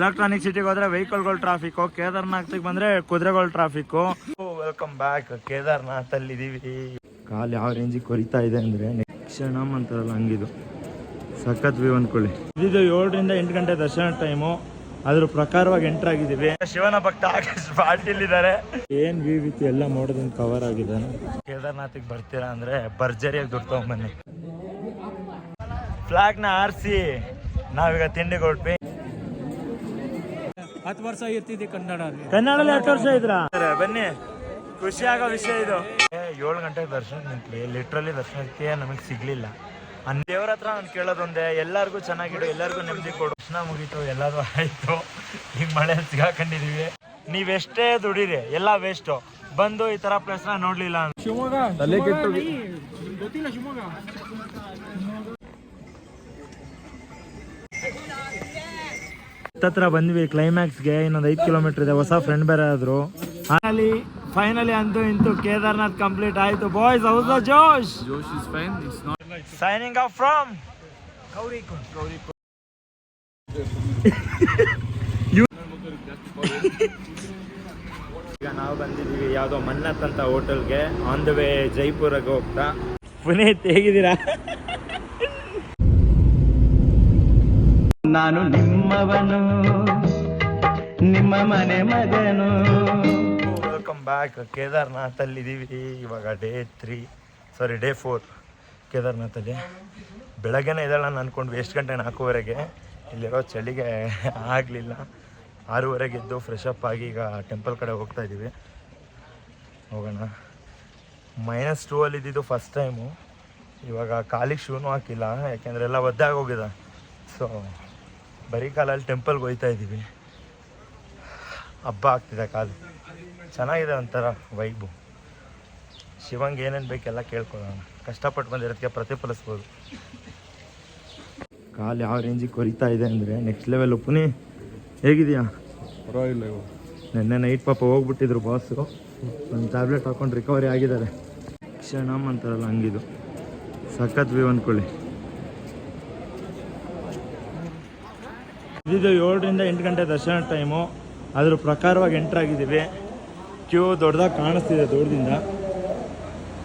Electronic ಸಿಟಿಗೆ ಹೋದ್ರೆ ವೆಹಿಕಲ್ಗಳು traffic, ಕೇದಾರ್ನಾಥ್ಗೆ ಬಂದ್ರೆ ಕುದುರೆಗಳ ಟ್ರಾಫಿಕ್. Welcome back. ಕೇದಾರ್ನಾಥ್ ಅಲ್ಲಿ ಇದೀವಿ. ಕಾಲು ಯಾವ ರೇಂಜಿಗೆ ಕೊರಿತಾ ಇದೆ ಅಂದ್ರೆ ಕ್ಷಣಮ್ ಅಂತಾರಲ್ಲ ಹಂಗಿದು. ಸಖತ್ ವ್ಯೂ ಅನ್ಕೊಳ್ಳಿ. ಇದು 7 ರಿಂದ 8 ಗಂಟೆ ದರ್ಶನ ಟೈಮು. ಅದ್ರ ಪ್ರಕಾರವಾಗಿ ಎಂಟರ್ ಆಗಿದ್ದೀವಿ. ಶಿವನ ಭಕ್ತ ಆಕಾಶ್ ಪಾಟೀಲ್ ಇದ್ದಾರೆ. ಏನ್ ವ್ಯೂ ಇತ್ತು ಎಲ್ಲ ಮಾಡೋದನ್ನ ಕವರ್ ಆಗಿದೆ. ಕೇದಾರ್ನಾಥಿಗೆ ಬರ್ತೀರಾ ಅಂದ್ರೆ ಭರ್ಜರಿಯಾಗಿ ದುಡ್ಡು ತಗೊಂಬನ್ನಿ. ಫ್ಲಾಗ್ ನ ಆರಿಸಿ ನಾವೀಗ ತಿಂಡಿಗೆ ಹೊರಟ್ವಿ. 10 ವರ್ಷ ಇರ್ತಿದ್ದೆ ಕನ್ನಡದಲ್ಲಿ 10 ವರ್ಷ ಇದ್ರ. ಬನ್ನಿ, ಖುಷಿ ಆಗೋ ವಿಷಯ ಇದು. 7 ಗಂಟೆಗೆ ದರ್ಶನ ನಿಂತ್ವಿ. ಲಿಟ್ರಲಿ ದರ್ಶನಕ್ಕೆ ನಮಗೆ ಸಿಗ್ಲಿಲ್ಲ. ದೇವ್ರ ಹತ್ರ ನಾನು ಕೇಳೋದೊಂದೇ, ಎಲ್ಲರಿಗೂ ಚೆನ್ನಾಗಿಡು, ಎಲ್ಲರಿಗೂ ನೆಮ್ಮದಿ ಕೊಡು. ದರ್ಶನ ಮುಗೀತು, ಎಲ್ಲರೂ ಆಯ್ತು. ಈಗ ಮಳೆ ಸಿಗಾಕೊಂಡಿದೀವಿ. ನೀವೆಷ್ಟೇ ದುಡೀರಿ ಎಲ್ಲ ವೇಸ್ಟು. ಬಂದು ಈ ತರ ಪ್ಲೇಸ್ ನ ನೋಡ್ಲಿಲ್ಲ. ಹತ್ರ ಬಂದ್ವಿ ಕ್ಲೈಮ್ಯಾಕ್ಸ್ಗೆ. ಇನ್ನೊಂದು 5 ಕಿಲೋಮೀಟರ್ ಇದೆ. ಹೊಸ ಫ್ರೆಂಡ್ ಬೇರೆ ಆದ್ರು. ಫೈನಲಿ ಅಂತೂ ಇಂತೂ ಕೇದಾರ್ನಾಥ್ ಕಂಪ್ಲೀಟ್ ಆಯ್ತು. Boys, how's the josh? Josh is fine. It's not signing off from Gaurikund. ಈಗ ನಾವು ಬಂದಿದ್ದೀವಿ ಯಾವುದೋ ಮನ್ನತ್ ಅಂತ ಹೋಟೆಲ್ಗೆ. ಆನ್ ದ ವೇ ಜೈಪುರಗೆ ಹೋಗ್ತಾ. ಪುನೀತ್, ಹೇಗಿದ್ದೀರಾ? ನಾನು ನಿಮ್ಮವನು, ನಿಮ್ಮ ಮನೆ ಮಗನು. Welcome back. ಕೇದಾರ್ನಾಥ್ ಅಲ್ಲಿ ಇದೀವಿ ಇವಾಗ. ಡೇ 4 ಕೇದಾರ್ನಾಥಲ್ಲಿ. ಬೆಳಗ್ಗೆನೇ ಇದೆಲ್ಲ ಅಂದ್ಕೊಂಡ್ವಿ. ಎಷ್ಟು ಗಂಟೆ? 4:15ಗೆ. ಇಲ್ಲಿರೋ ಚಳಿಗೆ ಆಗಲಿಲ್ಲ. 6:30ಗೆ ಎದ್ದು ಫ್ರೆಶ್ ಅಪ್ ಆಗಿ ಈಗ ಟೆಂಪಲ್ ಕಡೆ ಹೋಗ್ತಾ ಇದ್ದೀವಿ. ಹೋಗೋಣ. -2 ಅಲ್ಲಿ ಇದ್ದಿದ್ದು ಫಸ್ಟ್ ಟೈಮು. ಇವಾಗ ಕಾಲಿಗೆ ಶೂನು ಹಾಕಿಲ್ಲ, ಯಾಕೆಂದರೆ ಎಲ್ಲ ಒದ್ದಾಗಿ ಹೋಗಿದೆ. ಸೊ ಬರೀ ಕಾಲಲ್ಲಿ ಟೆಂಪಲ್ಗೆ ಹೋಗ್ತಾ ಇದ್ದೀವಿ. ಹಬ್ಬ ಆಗ್ತಿದೆ ಕಾಲು. ಚೆನ್ನಾಗಿದೆ ಒಂಥರ ವೈಬು. ಶಿವಂಗೆ ಏನೇನು ಬೇಕೆಲ್ಲ ಕೇಳ್ಕೊಳ್ಳೋಣ. ಕಷ್ಟಪಟ್ಟು ಬಂದಿರೋದಕ್ಕೆ ಪ್ರತಿಫಲಿಸ್ಬೋದು. ಕಾಲು ಯಾವ ರೇಂಜಿಗೆ ಕೊರಿತಾ ಇದೆ ಅಂದರೆ ನೆಕ್ಸ್ಟ್ ಲೆವೆಲ್. ಪುನಿ, ಹೇಗಿದೆಯಾ? ಪರವಾಗಿಲ್ಲ. ನೆನ್ನೆ ನೈಟ್ ಪಾಪ ಹೋಗ್ಬಿಟ್ಟಿದ್ರು ಬಾಸು. ಒಂದು ಟ್ಯಾಬ್ಲೆಟ್ ಹಾಕೊಂಡು ರಿಕವರಿ ಆಗಿದ್ದಾರೆ. ಕ್ಷಣಮ್ ಅಂತಾರಲ್ಲ ಹಂಗಿದು. ಸಖತ್ ವ್ಯೂ ಅಂದ್ಕೊಳ್ಳಿ. ಇದು 7 ರಿಂದ 8 ಗಂಟೆ ದರ್ಶನ ಟೈಮು. ಅದ್ರ ಪ್ರಕಾರವಾಗಿ ಎಂಟರ್ ಆಗಿದ್ದೀವಿ. ಕ್ಯೂ ದೊಡ್ಡದಾಗಿ ಕಾಣಿಸ್ತಿದೆ. ದೂರದಿಂದ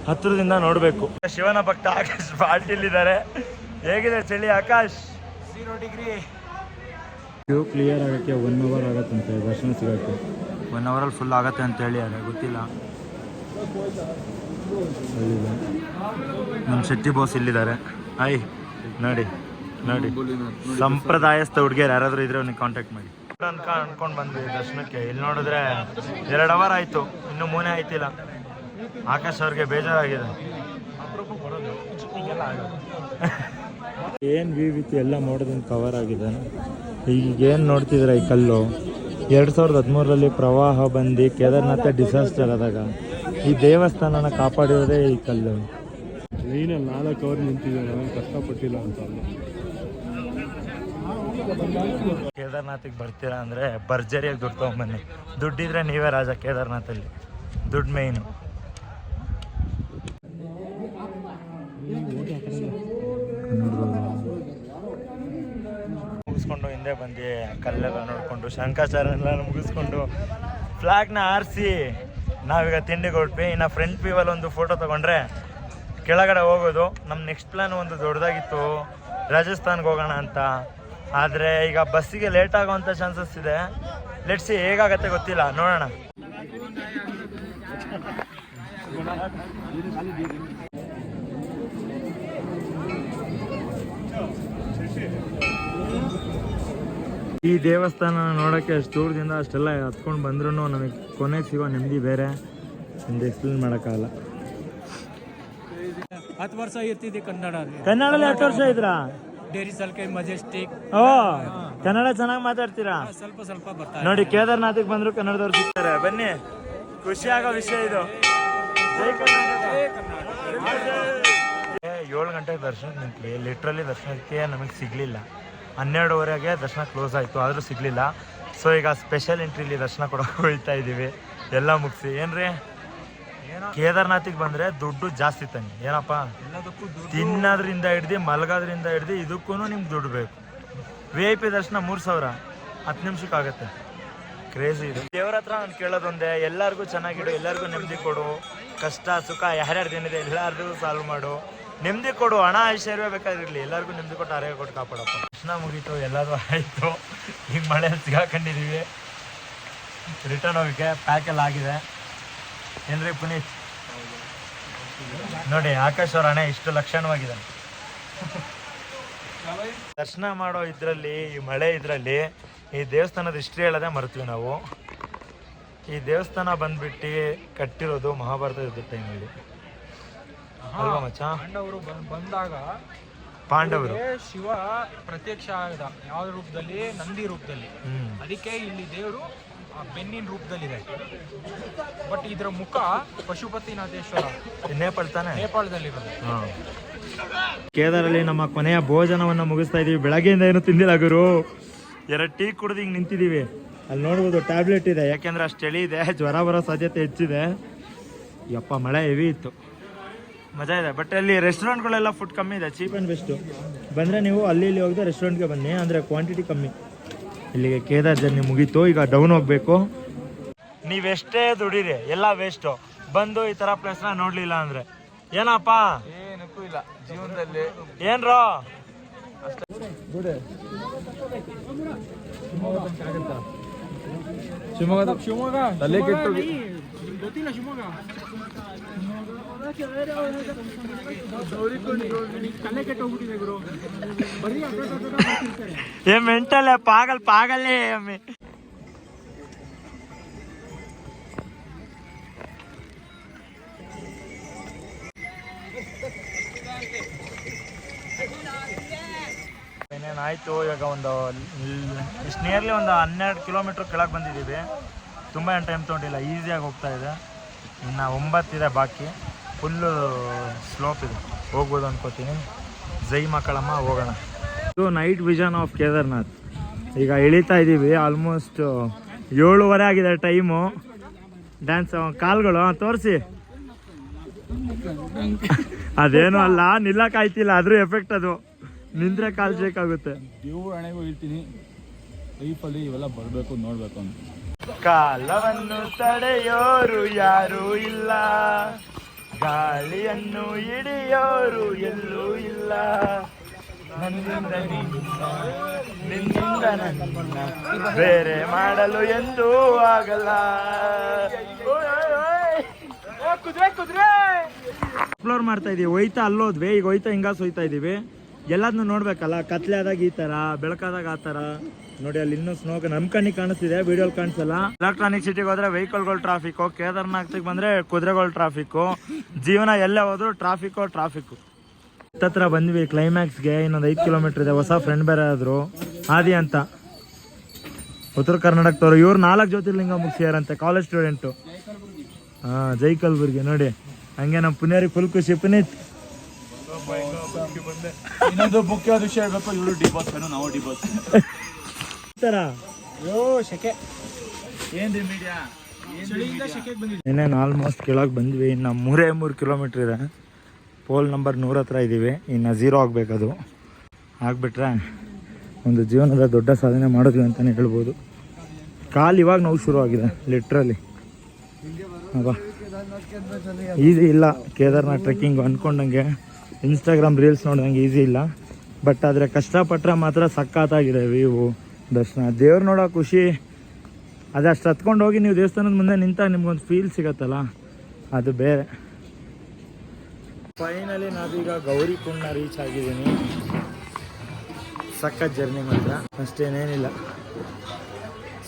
ಹತ್ತಿರದಿಂದ ನೋಡಬೇಕು. ಶಿವನ ಭಕ್ತ ಆಕಾಶ್ ಪಾಟೀಲ್ ಇದ್ದಾರೆ. ಹೇಗಿದೆ ಚಳಿ ಆಕಾಶ್? 0 ಡಿಗ್ರಿ. ಕ್ಯೂ ಕ್ಲಿಯರ್ ಆಗೋಕ್ಕೆ 1 ಅವರ್ ಆಗುತ್ತಂತೆ ದರ್ಶನ ಸಿಗೋಕ್ಕೆ. 1 ಅವರಲ್ಲಿ ಫುಲ್ ಆಗುತ್ತೆ ಅಂತ ಹೇಳಿ ಅದೇ ಗೊತ್ತಿಲ್ಲ. ನಮ್ಮ ಶೆಟ್ಟಿ ಬಾಸ್ ಇಲ್ಲಿದ್ದಾರೆ. ಆಯ್ ನೋಡಿ ನೋಡಿ, ಸಂಪ್ರದಾಯಸ್ಥ ಹುಡುಗಿಯರು ಯಾರಾದರೂ ಇದ್ರೆ ಅವ್ನಿಗೆ ಕಾಂಟ್ಯಾಕ್ಟ್ ಮಾಡಿ. ಅನ್ಕೊಂಡು ಬಂದ್ವಿ ದರ್ಶನಕ್ಕೆ. ಇಲ್ಲಿ ನೋಡಿದ್ರೆ 2 ಅವರ್ ಆಯಿತು, ಇನ್ನೂ 3 ಆಯ್ತಿಲ್ಲ. ಆಕಾಶ್ ಅವ್ರಿಗೆ ಬೇಜಾರಾಗಿದೆ. ಏನು ವ್ಯೂ ಇತ್ತು ಎಲ್ಲ ಮಾಡೋದನ್ನ ಕವರ್ ಆಗಿದೆ. ಈಗೇನು ನೋಡ್ತಿದ್ರೆ ಈ ಕಲ್ಲು 2013ರಲ್ಲಿ ಪ್ರವಾಹ ಬಂದು ಕೇದಾರ್ನಾಥ ಡಿಸಾಸ್ಟರ್ ಆದಾಗ ಈ ದೇವಸ್ಥಾನನ ಕಾಪಾಡಿರೋದೇ ಈ ಕಲ್ಲು. ನೀನಲ್ಲಿ 4 ಅವರ್ ನಿಂತಿದ್ದೆ, ನಾನು ಕಷ್ಟಪಟ್ಟಿಲ್ಲ ಅಂತ ಅಲ್ಲ. ಕೇದಾರ್ನಾಥಿಗೆ ಬರ್ತೀರಾ ಅಂದರೆ ಭರ್ಜರಿಯಾಗಿ ದುಡ್ಡು ತೊಗೊಂಬನ್ನಿ. ದುಡ್ಡಿದ್ರೆ ನೀವೇ ರಾಜ ಕೇದಾರ್ನಾಥಲ್ಲಿ. ದುಡ್ಡು ಮೇಯ್ನು. ಮುಗಿಸ್ಕೊಂಡು ಹಿಂದೆ ಬಂದು ಕಲ್ಲೆಲ್ಲ ನೋಡಿಕೊಂಡು ಶಂಕಾಚಾರ್ಯನೆಲ್ಲ ಮುಗಿಸ್ಕೊಂಡು ಫ್ಲಾಗ್ನ ಆರಿಸಿ ನಾವೀಗ ತಿಂಡಿಗೆ ಹೊರಟ್ವಿ. ಇನ್ನು ಫ್ರಂಟ್ ವ್ಯೂವಲ್ಲಿ ಒಂದು ಫೋಟೋ ತೊಗೊಂಡ್ರೆ ಕೆಳಗಡೆ ಹೋಗೋದು. ನಮ್ಮ ನೆಕ್ಸ್ಟ್ ಪ್ಲ್ಯಾನ್ ಒಂದು ದೊಡ್ಡದಾಗಿತ್ತು, ರಾಜಸ್ಥಾನ್ಗೆ ಹೋಗೋಣ ಅಂತ. ಆದರೆ ಈಗ ಬಸ್ಸಿಗೆ ಲೇಟ್ ಆಗೋವಂಥ ಚಾನ್ಸಸ್ ಇದೆ. ಲೆಟ್ಸಿ ಹೇಗಾಗತ್ತೆ ಗೊತ್ತಿಲ್ಲ, ನೋಡೋಣ. ಈ ದೇವಸ್ಥಾನ ನೋಡೋಕ್ಕೆ ಅಷ್ಟು ದೂರದಿಂದ ಅಷ್ಟೆಲ್ಲ ಹತ್ಕೊಂಡು ಬಂದ್ರೂ ನಮಗೆ ಕೊನೆಗೆ ಸಿಗೋ ನೆಮ್ಮದಿ ಬೇರೆ. ಒಂದು ಎಕ್ಸ್ಪ್ಲೇನ್ ಮಾಡೋಕ್ಕಾಗಲ್ಲ. 10 ವರ್ಷ ಇರ್ತಿದ್ದೆ ಕನ್ನಡದಲ್ಲಿ 10 ವರ್ಷ ಇದ್ರಾ? ಡೇರಿ ಸಲ್ಕೆ ಮಜೆಸ್ಟಿಕ್. ಓ, ಕನ್ನಡ ಚೆನ್ನಾಗಿ ಮಾತಾಡ್ತೀರಾ? ಸ್ವಲ್ಪ ಬರ್ತಾ ನೋಡಿ, ಕೇದಾರ್ನಾಥಿಗೆ ಬಂದ್ರು ಕನ್ನಡದವ್ರು ಸಿಗ್ತಾರೆ. ಬನ್ನಿ, ಖುಷಿ ಆಗೋ ವಿಷಯ ಇದು. 7 ಗಂಟೆಗೆ ದರ್ಶನ ನಿಂತ್ವಿ. ಲಿಟ್ರಲಿ ದರ್ಶನಕ್ಕೆ ನಮಗೆ ಸಿಗಲಿಲ್ಲ. 12:30ಗೆ ದರ್ಶನ ಕ್ಲೋಸ್ ಆಯಿತು, ಆದರೂ ಸಿಗಲಿಲ್ಲ. ಸೊ ಈಗ ಸ್ಪೆಷಲ್ ಎಂಟ್ರಿಲಿ ದರ್ಶನ ಕೊಡೋಕೆ ಹೋಗ್ತಾ ಇದ್ದೀವಿ. ಎಲ್ಲ ಮುಗಿಸಿ. ಏನ್ರಿ, ಕೇದಾರ್ನಾಥಿಗೆ ಬಂದರೆ ದುಡ್ಡು ಜಾಸ್ತಿ ತನ್ನಿ. ಏನಪ್ಪ, ತಿನ್ನೋದ್ರಿಂದ ಹಿಡ್ದು ಮಲಗೋದ್ರಿಂದ ಹಿಡ್ದು ಇದಕ್ಕೂ ನಿಮ್ಗೆ ದುಡ್ಡು ಬೇಕು. VIP ದರ್ಶನ 3000, 10 ನಿಮಿಷಕ್ಕಾಗತ್ತೆ. ಕ್ರೇಜಿ ಇದು. ದೇವ್ರ ಹತ್ರ ನಾನು ಕೇಳೋದೊಂದೇ, ಎಲ್ಲರಿಗೂ ಚೆನ್ನಾಗಿಡು, ಎಲ್ಲರಿಗೂ ನೆಮ್ಮದಿ ಕೊಡು, ಕಷ್ಟ ಸುಖ ಯಾರ್ಯಾರ್ದೇನಿದೆ ಎಲ್ಲಾರ್ದು ಸಾಲ್ವ್ ಮಾಡು, ನೆಮ್ಮದಿ ಕೊಡು, ಹಣ ಐಶ್ವರ್ಯ ಬೇಕಾದಿರಲಿ, ಎಲ್ಲರಿಗೂ ನೆಮ್ಮದಿ ಕೊಟ್ಟು ಆರೋಗ್ಯ ಕೊಟ್ಟು ಕಾಪಾಡಪ್ಪ. ದರ್ಶನ ಮುಗೀತು, ಎಲ್ಲರೂ ಆಯಿತು. ಈಗ ಮಳೆಯಲ್ಲಿ ಸಿಗಾಕೊಂಡಿದ್ದೀವಿ, ರಿಟರ್ನ್ ಹೋಗಕ್ಕೆ ಪ್ಯಾಕ್ ಎಲ್ಲ ಆಗಿದೆ. ಏನ್ರಿ ಪುನೀತ್ ನೋಡಿ, ಆಕಾಶ್ ಅವ್ರ ಹಣೆ ಇಷ್ಟು ಲಕ್ಷಣವಾಗಿದೆ. ದರ್ಶನ ಮಾಡೋ ಇದರಲ್ಲಿ, ಈ ಮಳೆ ಇದರಲ್ಲಿ ಈ ದೇವಸ್ಥಾನದ ಹಿಸ್ಟ್ರಿ ಹೇಳೋದೇ ಮರ್ತೀವಿ ನಾವು. ಈ ದೇವಸ್ಥಾನ ಬಂದ್ಬಿಟ್ಟು ಕಟ್ಟಿರೋದು ಮಹಾಭಾರತ ಯುದ್ಧದ ಟೈಮಲ್ಲಿ ಅಲ್ವಾ ಮಚ್ಚ? ಪಾಂಡವರು ಬಂದಾಗ ಪಾಂಡವರು ಶಿವ ಪ್ರತ್ಯಕ್ಷ ಆಗದ ಯಾವ ರೂಪದಲ್ಲಿ? ನಂದಿ ರೂಪದಲ್ಲಿ. ಅದಕ್ಕೆ ಇಲ್ಲಿ ದೇವರು ಬೆನ್ನಿನ ರೂಪದಲ್ಲಿದೆ. ಬಟ್ ಇದರ ಮುಖ ಪಶುಪತಿನಾಥೇಶ್ವರ, ನೇಪಾಳ ತಾನೆ, ನೇಪಾಳದಲ್ಲಿರೋದು. ಕೇದಾರಲ್ಲಿ ನಮ್ಮ ಕೊನೆಯ ಭೋಜನವನ್ನು ಮುಗಿಸ್ತಾ ಇದೀವಿ. ಬೆಳಗ್ಗೆಯಿಂದ ಏನು ತಿಂದಿಲ್ಲ ಗುರು, 2 ಟೀ ಕುಡಿದು ಹಿಂಗೆ ನಿಂತಿದ್ದೀವಿ. ಅಲ್ಲಿ ನೋಡ್ಬೋದು ಟ್ಯಾಬ್ಲೆಟ್ ಇದೆ, ಯಾಕೆಂದ್ರೆ ಅಷ್ಟು ಚಳಿ ಇದೆ, ಜ್ವರ ಬರೋ ಸಾಧ್ಯತೆ ಹೆಚ್ಚಿದೆ. ಯಪ್ಪ ಮಳೆ ಹೆವಿ ಇತ್ತು, ಮಜಾ ಇದೆ. ಬಟ್ ಅಲ್ಲಿ ರೆಸ್ಟೋರೆಂಟ್ಗಳೆಲ್ಲ ಫುಡ್ ಕಮ್ಮಿ ಇದೆ, ಚೀಪ್ ಆ್ಯಂಡ್ ಬೆಸ್ಟು. ಬಂದರೆ ನೀವು ಅಲ್ಲಿ ಇಲ್ಲಿ ಹೋಗದೆ ರೆಸ್ಟೋರೆಂಟ್ಗೆ ಬನ್ನಿ, ಅಂದರೆ ಕ್ವಾಂಟಿಟಿ ಕಮ್ಮಿ. ಇಲ್ಲಿಗೆ ಕೇದಾರ್ ಜರ್ನಿ ಮುಗೀತು, ಈಗ ಡೌನ್ ಹೋಗಬೇಕು. ನೀವೆಷ್ಟೇ ದುಡೀರಿ ಎಲ್ಲ ವೇಸ್ಟು, ಬಂದು ಈ ಥರ ಪ್ಲೇಸ್ನ ನೋಡಲಿಲ್ಲ ಅಂದರೆ ಏನಪ್ಪ? ಏನಕ್ಕೂ ಇಲ್ಲ ಜೀವನದಲ್ಲಿ. ಏನ್ರೋ ಶಿವಮೊಗ್ಗ ತಲೆ ಕೆಟ್ಟು ಗೊತ್ತಿಲ್ಲ. ಶಿವಮೊಗ್ಗ ತಲೆ ಕೆಟ್ಟೋಗ್ಬಿಟ್ಟಿದೆ ಗುರು. ಬರೀ ये मेंटल है, पागल पागल है हमें. ಏನೇನಾಯಿತು ಇವಾಗ ಒಂದು ಇಷ್ಟು ನಿಯರ್ಲಿ ಒಂದು 12 ಕಿಲೋಮೀಟ್ರ್ ಕೆಳಗೆ ಬಂದಿದ್ದೀವಿ. ತುಂಬ ಏನು ಟೈಮ್ ತೊಗೊಂಡಿಲ್ಲ, ಈಸಿಯಾಗಿ ಹೋಗ್ತಾ ಇದೆ. ಇನ್ನು 9 ಇದೆ ಬಾಕಿ, ಫುಲ್ಲು ಸ್ಲೋಪ್ ಇದೆ, ಹೋಗ್ಬೋದು ಅನ್ಕೋತೀನಿ. ಜೈ ಮಕ್ಕಳಮ್ಮ, ಹೋಗೋಣ. ಇದು ನೈಟ್ ವಿಷನ್ ಆಫ್ ಕೇದಾರ್ನಾಥ್. ಈಗ ಇಳಿತಾ ಇದ್ದೀವಿ, ಆಲ್ಮೋಸ್ಟ್ 7:30 ಆಗಿದೆ ಟೈಮು. ಡ್ಯಾನ್ಸ್ ಕಾಲ್ಗಳು ತೋರಿಸಿ. ಅದೇನು ಅಲ್ಲ, ನಿಲ್ಲಕ್ಕಾಯ್ತಿಲ್ಲ, ಅದ್ರ ಎಫೆಕ್ಟ್ ಅದು. ನಿಂದ್ರೆ ಕಾಲು ಬೇಕಾಗುತ್ತೆ. ದೇವ್ರ ಹಣೆಗೂ ಹೇಳ್ತೀನಿ, ಲೈಫಲ್ಲಿ ಇವೆಲ್ಲ ಬರಬೇಕು, ನೋಡಬೇಕು ಅಂತ. ಕಾಲವನ್ನು ತಡೆಯೋರು ಯಾರೂ ಇಲ್ಲ, ಗಾಳಿಯನ್ನು ಹಿಡಿಯೋರು ಎಲ್ಲೂ ಇಲ್ಲ, ನನ್ನಿಂದ ನಿನ್ನಿಂದ ನನ್ನ ಬೇರೆ ಮಾಡಲು ಎಂದೂ ಆಗಲ್ಲ. ಎಕ್ಸ್ಪ್ಲೋರ್ ಮಾಡ್ತಾ ಇದೀವಿ, ಹೋಯ್ತಾ ಅಲ್ಲೋದ್ವಿ, ಈಗ ಹೋಯ್ತಾ ಹಿಂಗಾಸ್ ಹೋಯ್ತಾ ಇದೀವಿ. ಎಲ್ಲದನ್ನೂ ನೋಡ್ಬೇಕಲ್ಲ, ಕತ್ಲೆ ಆದಾಗ ಈ ತರ, ಬೆಳಕಾದಾಗ ಆ ತರ. ನೋಡಿ ಅಲ್ಲಿ ಇನ್ನೂ ಸ್ನೋ ನಮ್ ಕಣ್ಣಿಗೆ ಕಾಣಿಸ್ತಿದೆ, ವಿಡಿಯೋ ಕಾಣಿಸಲ್ಲ. ಎಲೆಕ್ಟ್ರಾನಿಕ್ ಸಿಟಿಗೆ ಹೋದ್ರೆ ವೆಹಿಕಲ್ಗಳು ಟ್ರಾಫಿಕ್ಕು, ಕೇದಾರ್ನಾಥ್ಗೆ ಬಂದ್ರೆ ಕುದುರೆಗಳು ಟ್ರಾಫಿಕ್ಕು. ಜೀವನ ಎಲ್ಲೇ ಹೋದ್ರು ಟ್ರಾಫಿಕ್ಕು. ಹತ್ರ ಬಂದ್ವಿ ಕ್ಲೈಮ್ಯಾಕ್ಸ್ಗೆ. ಇನ್ನೊಂದು 5 ಕಿಲೋಮೀಟರ್ ಇದೆ. ಹೊಸ ಫ್ರೆಂಡ್ ಬೇರೆ ಆದ್ರು, ಆದಿ ಅಂತ, ಉತ್ತರ ಕರ್ನಾಟಕದವ್ರು. ಇವ್ರು 4 ಜ್ಯೋತಿರ್ಲಿಂಗ ಮುಗಿಸ್ಯಾರಂತೆ, ಕಾಲೇಜ್ ಸ್ಟೂಡೆಂಟು. ಜೈ ಕಲ್ಬುರ್ಗಿ. ನೋಡಿ ಹಂಗೆ ನಮ್ಮ ಪುಣ್ಯರಿಗೆ ಫುಲ್ ಖುಷಿ. ಪುನೀತ್ ಇನ್ನೊಂದು ಮುಖ್ಯವಾದ ವಿಷಯ ಹೇಳ್ಬೇಕು, ಇವರು ಡಿಬಾಸ್ ಫ್ಯಾನು, ನಾವು ಡಿಬಾಸ್. ಏನ್ರಿ ಮೀಡಿಯಾ ಇನ್ನೇನು ಆಲ್ಮೋಸ್ಟ್ ಕೆಳಗೆ ಬಂದ್ವಿ. ಇನ್ನು 3 ಕಿಲೋಮೀಟ್ರ್ ಇದೆ. ಪೋಲ್ ನಂಬರ್ 100 ಹತ್ರ ಇದ್ದೀವಿ. ಇನ್ನು 0 ಆಗಬೇಕದು. ಆಗಿಬಿಟ್ರೆ ಒಂದು ಜೀವನದ ದೊಡ್ಡ ಸಾಧನೆ ಮಾಡಿದ್ವಿ ಅಂತಲೇ ಹೇಳ್ಬೋದು. ಕಾಲು ಇವಾಗ ನೋವು ಶುರು ಆಗಿದೆ ಲಿಟ್ರಲಿ. ಅಬ್ಬಾ ಈಸಿ ಇಲ್ಲ ಕೇದಾರ್ನಾಥ್ ಟ್ರೆಕ್ಕಿಂಗು ಅಂದ್ಕೊಂಡಂಗೆ. ಇನ್ಸ್ಟಾಗ್ರಾಮ್ ರೀಲ್ಸ್ ನೋಡಿದಂಗೆ ಈಸಿ ಇಲ್ಲ, ಬಟ್ ಆದರೆ ಕಷ್ಟಪಟ್ಟರೆ ಮಾತ್ರ ಸಖತ್ತಾಗಿದೆ ವ್ಯೂವು. ದರ್ಶನ, ದೇವ್ರು ನೋಡೋ ಖುಷಿ ಅದಷ್ಟು ಹತ್ಕೊಂಡು ಹೋಗಿ ನೀವು ದೇವಸ್ಥಾನದ ಮುಂದೆ ನಿಂತಾಗ ನಿಮ್ಗೊಂದು ಫೀಲ್ ಸಿಗತ್ತಲ್ಲ, ಅದು ಬೇರೆ. ಫೈನಲಿ ನಾವೀಗ ಗೌರಿಕುಂಡ ರೀಚ್ ಆಗಿದ್ದೀನಿ. ಸಖತ್ ಜರ್ನಿ ಮಾತ್ರ, ಅಷ್ಟೇನೇನಿಲ್ಲ.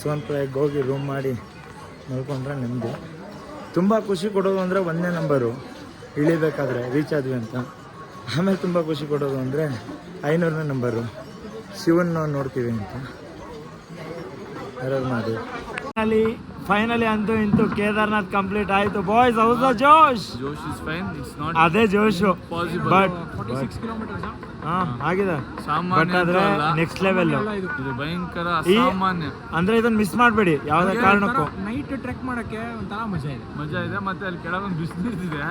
ಸೋನ್ಪ್ರಯಾಗ್ ಹೋಗಿ ರೂಮ್ ಮಾಡಿ ಮಲ್ಕೊಂಡ್ರೆ ನೆಮ್ಮದಿ. ತುಂಬ ಖುಷಿ ಕೊಡೋದು ಅಂದರೆ 1ನೇ ನಂಬರು ಇಳಿಬೇಕಾದ್ರೆ ರೀಚ್ ಆದ್ವಿ ಅಂತ. ಆಮೇಲೆ ತುಂಬ ಖುಷಿ ಕೊಡೋದು ಅಂದರೆ 500ನೇ ನಂಬರು ಶಿವನ್ನ ನೋಡ್ತೀವಿ ಅಂತ ಯಾರು ಮಾಡಿ. ಫೈನಲಿ ಅಂತೂ ಇಂತೂ ಕೇದಾರ್ನಾಥ್ ಕಂಪ್ಲೀಟ್ ಆಯಿತು ಬಾಯ್ಸ್. ಹೌದಾ ಜೋಶ್? Josh is fine, it's not ಅದೇ ಜೋಶು. ಬಟ್ 46 ಕಿಲೋಮೀಟರ್ಸ್ ಆಗಿದೆ, ಸಾಮಾನ್ಯ ಬಟ್ ಆದ್ರೆ ನೆಕ್ಸ್ಟ್ ಲೆವೆಲ್. ಇದು ಭಯಂಕರ ಅಸಾಮಾನ್ಯ. ಅಂದ್ರೆ ಇದನ್ನ ಮಿಸ್ ಮಾಡಬೇಡಿ ಯಾವುದೇ ಕಾರಣಕ್ಕೂ. ನೈಟ್ ಟ್ರೆಕ್ ಮಾಡಕ್ಕೆ ಒಂಥರ ಮಜಾ ಇದೆ. ಮತ್ತೆ ಅಲ್ಲಿ ಕೆಳಗೊಂದು ಬಿಸಿಲಿದೆ,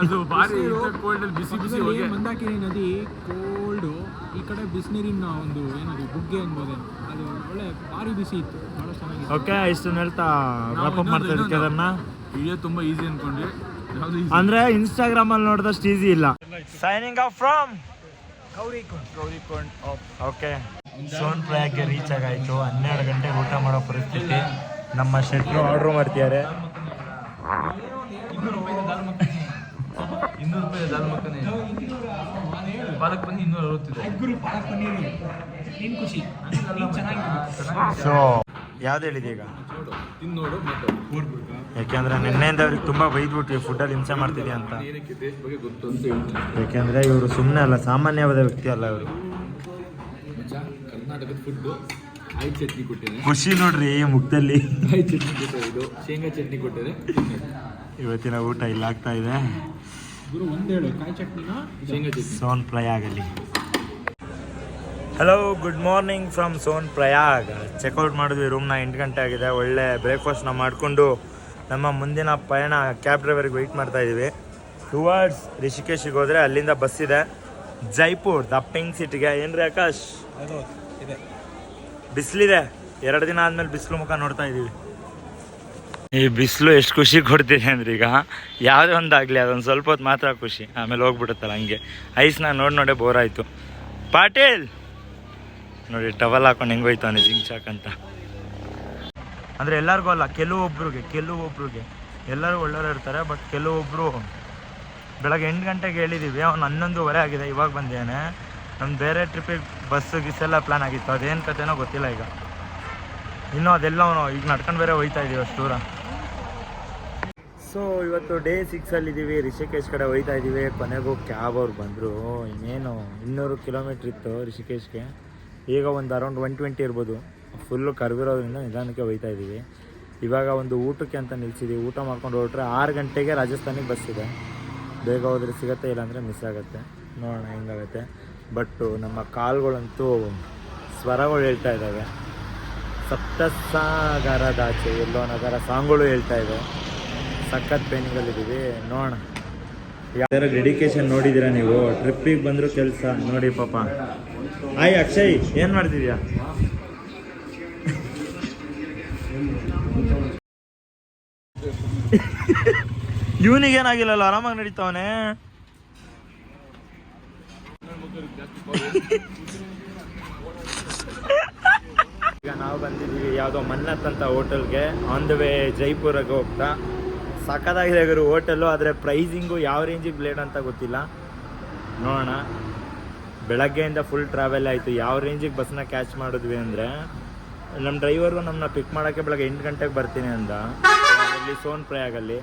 ಅದು ಭಾರಿ ಕೋಲ್ಡ್ ಅಲ್ಲಿ ಬಿಸಿ ಹೋಗಿ. ಮಂದಾಕಿನಿ ನದಿ ಕೋಲ್ಡ್ ಕೋಲ್ಡು, ಈ ಕಡೆ ಬಿಸಿನೀರಿನ ಒಂದು ಏನದು ಬುಗ್ಗೆ ಅನ್ಬೋದೆ, ಅದು ಒಳ್ಳೆ ಭಾರಿ ಬಿಸಿ ಇತ್ತು, ಭಾಳ ಚೆನ್ನಾಗಿತ್ತು. ಓಕೆ, ಇಷ್ಟನ್ನು ಹೇಳ್ತಾ ವ್ರಾಪ್ ಅಪ್ ಮಾಡ್ತಾ ಇದ್ದಕ್ಕೆ ಅದನ್ನ ವಿಡಿಯೋ ತುಂಬ ಈಸಿ ಅಂದ್ಕೊಂಡ್ರಿ, ಯಾವುದು ಈಸಿ ಅಂದ್ರೆ ಇನ್ಸ್ಟಾಗ್ರಾಮ್ ಅಲ್ಲಿ ನೋಡಿದಷ್ಟು ಈಸಿ ಇಲ್ಲ. Signing off from Gaurikund off. Okay, Son ಪ್ರಯಾಗ್ಗೆ ರೀಚ್ ಆಗಾಯ್ತು. 12 ಗಂಟೆಗೆ ಊಟ ಮಾಡೋ ಪರಿಸ್ಥಿತಿ. ನಮ್ಮ ಶೆಟ್ರು ಆರ್ಡ್ರ್ ಮಾಡ್ತಿದ್ದಾರೆ. 200 ರೂಪಾಯಿ ದಾಲ್ ಮಕ್ಕನೆ, 200 ರೂಪಾಯಿ ದಾಲ್ ಮಕ್ಕನೆ, ಪಾಲಕ್ ಪನ್ನೀರ್ 260 ಇದೆ. ಖುಷಿ ಚೆನ್ನಾಗಿ. ಸೊ ಯಾವ್ದು ಹೇಳಿದೆ ಈಗ? ತಿನ್ನೋಡು ಮತ್ತೆ ಯಾಕೆಂದ್ರೆ ನಿನ್ನೆಯಿಂದ ಅವ್ರಿಗೆ ತುಂಬ ಬೈದ್ಬಿಟ್ವಿ ಫುಡ್ಡಲ್ಲಿ ಹಿಂಸೆ ಮಾಡ್ತಿದ್ಯಾ ಅಂತ. ಏನಕ್ಕೆ ಟೇಸ್ಟ್ ಬಗ್ಗೆ ಗೊತ್ತು ಅಂತ ಹೇಳ್ತೀನಿ. ಯಾಕೆಂದ್ರೆ ಇವರು ಸುಮ್ಮನೆ ಅಲ್ಲ, ಸಾಮಾನ್ಯವಾದ ವ್ಯಕ್ತಿ ಅಲ್ಲ ಇವರು. ಮಚ್ಚ, ಕರ್ನಾಟಕದ ಫುಡ್ಡು ಕಾಯಿ ಚಟ್ನಿ ಕೊಟ್ಟಿದೆ, ಖುಷಿ ನೋಡ್ರಿ ಮುಖದಲ್ಲಿ. ಕಾಯಿ ಚಟ್ನಿ ಕೊಟ್ಟಿದೆ, ಇದು ಶೇಂಗಾ ಚಟ್ನಿ ಕೊಟ್ಟಿದೆ. ಇವತ್ತಿನ ಊಟ ಇಲ್ಲ ಆಗ್ತಾ ಇದೆ. ಗುರು ಒಂದೇಳು ಕಾಯಿ ಚಟ್ನಿನ ಶೇಂಗಾ ಚಟ್ನಿ. ಸೋನ್ ಪ್ರಯಾಗಲ್ಲಿ. Hello, good morning from Son Prayag. Checkout ಮಾಡಿದ್ವಿ ರೂಮ್ನ. 8 ಗಂಟೆ ಆಗಿದೆ. ಒಳ್ಳೆ ಬ್ರೇಕ್ಫಾಸ್ಟ್ನ ಮಾಡಿಕೊಂಡು ನಮ್ಮ ಮುಂದಿನ ಪಯಣ ಕ್ಯಾಬ್ ಡ್ರೈವರ್ಗೆ ವೆಯ್ಟ್ ಮಾಡ್ತಾ ಇದ್ದೀವಿ. ಟುವರ್ಡ್ಸ್ ರಿಷಿಕೇಶಿಗೆ ಹೋದರೆ ಅಲ್ಲಿಂದ ಬಸ್ ಇದೆ ಜೈಪುರ್ ದ ಪಿಂಕ್ ಸಿಟಿಗೆ. ಏನ್ರಿ ಆಕಾಶ್? ಇದೆ. ಬಿಸಿಲಿದೆ. 2 ದಿನ ಆದಮೇಲೆ ಬಿಸಿಲು ಮುಖ ನೋಡ್ತಾ ಇದ್ದೀವಿ. ಈ ಬಿಸಿಲು ಎಷ್ಟು ಖುಷಿ ಕೊಡ್ತಿದೆ ಅಂದ್ರೆ, ಈಗ ಯಾವುದೇ ಒಂದಾಗಲಿ ಅದೊಂದು ಸ್ವಲ್ಪ ಹೊತ್ತು ಮಾತ್ರ ಖುಷಿ, ಆಮೇಲೆ ಹೋಗ್ಬಿಡುತ್ತಲ್ಲ ಹಂಗೆ. ಐಸ್ನ ನೋಡೇ ಬೋರ್ ಆಯಿತು. ಪಾಟೀಲ್ ನೋಡಿ ಟವಲ್ ಹಾಕೊಂಡು ಹೆಂಗೆ ಹೋಯ್ತಾನೆ ಜಿಂಕ್ ಚಾಕ್ ಅಂತ. ಅಂದರೆ ಎಲ್ಲರಿಗೂ ಅಲ್ಲ, ಕೆಲವೊಬ್ರಿಗೆ ಎಲ್ಲರೂ ಒಳ್ಳೆಯವರು ಇರ್ತಾರೆ. ಬಟ್ ಕೆಲವೊಬ್ಬರು ಬೆಳಗ್ಗೆ 8 ಗಂಟೆಗೆ ಹೇಳಿದ್ದೀವಿ, ಅವ್ನು 11:15 ಆಗಿದೆ, ಇವಾಗ ಬಂದಿದ್ದಾನೆ. ನಮ್ಮ ಬೇರೆ ಟ್ರಿಪ್ಪಿಗೆ ಬಸ್ಸು ಗಿಸ್ಸೆಲ್ಲ ಪ್ಲ್ಯಾನ್ ಆಗಿತ್ತು, ಅದೇನು ಕತೆನೋ ಗೊತ್ತಿಲ್ಲ. ಈಗ ಇನ್ನೂ ಅದೆಲ್ಲ ಈಗ ನಡ್ಕೊಂಡು ಬೇರೆ ಹೋಯ್ತಾ ಇದ್ದೀವಿ ಅಷ್ಟು ದೂರ. ಸೊ ಇವತ್ತು ಡೇ 6ಅಲ್ಲಿದ್ದೀವಿ. ರಿಷಿಕೇಶ್ ಕಡೆ ಹೋಯ್ತಾ ಇದ್ದೀವಿ. ಕೊನೆಗೂ ಕ್ಯಾಬ್ ಅವ್ರು ಬಂದರು. ಇನ್ನೇನು 200 ಕಿಲೋಮೀಟ್ರ್ ಇತ್ತು ರಿಷಿಕೇಶ್ಗೆ. ಈಗ ಒಂದು ಅರೌಂಡ್ 120 ಇರ್ಬೋದು. ಫುಲ್ಲು ಕರ್ವಿರೋದ್ರಿಂದ ನಿಧಾನಕ್ಕೆ ಹೋಯ್ತಾ ಇದ್ದೀವಿ. ಇವಾಗ ಒಂದು ಊಟಕ್ಕೆ ಅಂತ ನಿಲ್ಸಿದ್ದೀವಿ. ಊಟ ಮಾಡ್ಕೊಂಡು ಹೊರಟ್ರೆ 6 ಗಂಟೆಗೆ ರಾಜಸ್ಥಾನಿಗೆ ಬಸ್ ಇದೆ. ಬೇಗ ಹೋದರೆ ಸಿಗುತ್ತೆ, ಇಲ್ಲಾಂದರೆ ಮಿಸ್ ಆಗುತ್ತೆ. ನೋಡೋಣ ಹೆಂಗಾಗುತ್ತೆ. ಬಟ್ಟು ನಮ್ಮ ಕಾಲುಗಳಂತೂ ಸ್ವರಗಳು ಹೇಳ್ತಾ ಇದ್ದಾವೆ. ಸಪ್ತಸಾಗರದಾಚೆ ಎಲ್ಲೋ ನಗರ ಸಾಂಗ್ಗಳು ಹೇಳ್ತಾ ಇದೆ. ಸಖತ್ ಪೇನಿಂಗಲ್ಲಿದ್ದೀವಿ. ನೋಡೋಣ. ಯಾವ್ದಾರ ಡೆಡಿಕೇಶನ್ ನೋಡಿದ್ದೀರಾ ನೀವು? ಟ್ರಿಪ್ಪಿಗೆ ಬಂದರೂ ಕೆಲಸ ನೋಡಿ ಪಾಪ. ಆಯ್ ಅಕ್ಷಯ್, ಏನು ಮಾಡ್ತಿದ್ಯಾ? ಇವನಿಗೇನಾಗಿಲ್ಲಲ್ಲ, ಆರಾಮಾಗಿ ನಡೀತಾವನೆ. ಈಗ ನಾವು ಬಂದಿದ್ದೀವಿ ಯಾವುದೋ ಮನ್ನತ್ ಅಂತ ಹೋಟೆಲ್ಗೆ. ಆನ್ ದ ವೇ ಜೈಪುರಿಗೆ ಹೋಗ್ತಾ. ಸಖತ್ತಾಗಿದೆ ಗುರು ಹೋಟೆಲ್ಲು, ಆದರೆ ಪ್ರೈಸಿಂಗು ಯಾವ ರೇಂಜಿಗೆ ಬ್ಲೇಡ್ ಅಂತ ಗೊತ್ತಿಲ್ಲ. ನೋಡೋಣ. ಬೆಳಗ್ಗೆಯಿಂದ ಫುಲ್ ಟ್ರಾವೆಲ್ ಆಯಿತು. ಯಾವ ರೇಂಜಿಗೆ ಬಸ್ನ ಕ್ಯಾಚ್ ಮಾಡಿದ್ವಿ ಅಂದರೆ, ನಮ್ಮ ಡ್ರೈವರು ನಮ್ಮನ್ನ ಪಿಕ್ ಮಾಡೋಕ್ಕೆ ಬೆಳಗ್ಗೆ 8 ಗಂಟೆಗೆ ಬರ್ತೀನಿ ಅಂದ ಇಲ್ಲಿ ಸೋನ್ ಪ್ರಯಾಗಲ್ಲಿ.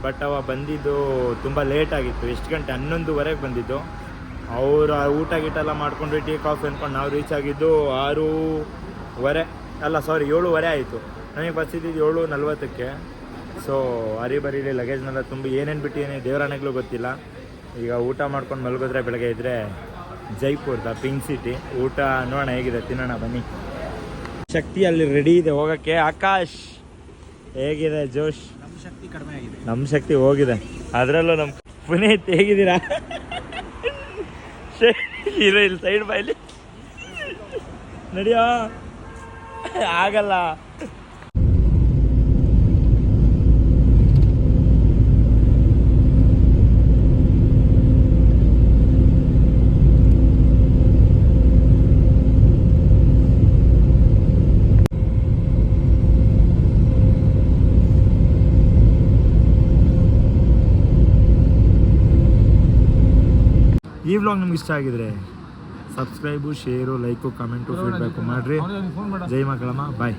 ಬಟ್ ಅವ ಬಂದಿದ್ದು ತುಂಬ ಲೇಟ್ ಆಗಿತ್ತು. ಎಷ್ಟು ಗಂಟೆ? 11:15ಗೆ ಬಂದಿದ್ದು. ಅವರು ಊಟ ಗೀಟ ಎಲ್ಲ ಮಾಡ್ಕೊಂಡು ಟೀ ಕಾಫಿ ಅಂದ್ಕೊಂಡು ನಾವು ರೀಚ್ ಆಗಿದ್ದು 7:15 ಆಯಿತು. ನಮಗೆ ಬರ್ಸಿದ್ದು 7:40ಕ್ಕೆ. ಸೊ ಹರಿಬರಿಲಿ ಲಗೇಜ್ನೆಲ್ಲ ತುಂಬ ಏನೇನು ಬಿಟ್ಟಿದ್ದೀನಿ ದೇವರಾಣೆಗಳು ಗೊತ್ತಿಲ್ಲ. ಈಗ ಊಟ ಮಾಡ್ಕೊಂಡು ಮಲಗಿದ್ರೆ ಬೆಳಗ್ಗೆ ಇದ್ದರೆ ಜೈಪುರ್ ದ ಪಿಂಕ್ ಸಿಟಿ. ಊಟ ನೋಡೋಣ ಹೇಗಿದೆ, ತಿನ್ನೋಣ ಬನ್ನಿ. ಶಕ್ತಿ ಅಲ್ಲಿ ರೆಡಿ ಇದೆ ಹೋಗೋಕ್ಕೆ. ಆಕಾಶ್ ಹೇಗಿದೆ ಜೋಶ್? ನಮ್ಮ ಶಕ್ತಿ ಕಡಿಮೆ ಆಗಿದೆ. ನಮ್ಮ ಶಕ್ತಿ ಹೋಗಿದೆ. ಅದರಲ್ಲೂ ನಮ್ಮ ಪುನೀತ್ ಹೇಗಿದ್ದೀರಾ? ಹೀರೋ ಇಲ್ಲಿ ಸೈಡ್ ಬಾಯಲ್ಲಿ ನಡಿಯೋ ಆಗಲ್ಲ. ಈ ವ್ಲಾಗ್ ನಿಮ್ಗೆ ಇಷ್ಟ ಆಗಿದ್ರೆ subscribe, share, like, comment, feedback ಮಾಡಿರಿ. ಜೈ ಮಕ್ಕಳಮ್ಮ, ಬಾಯ್.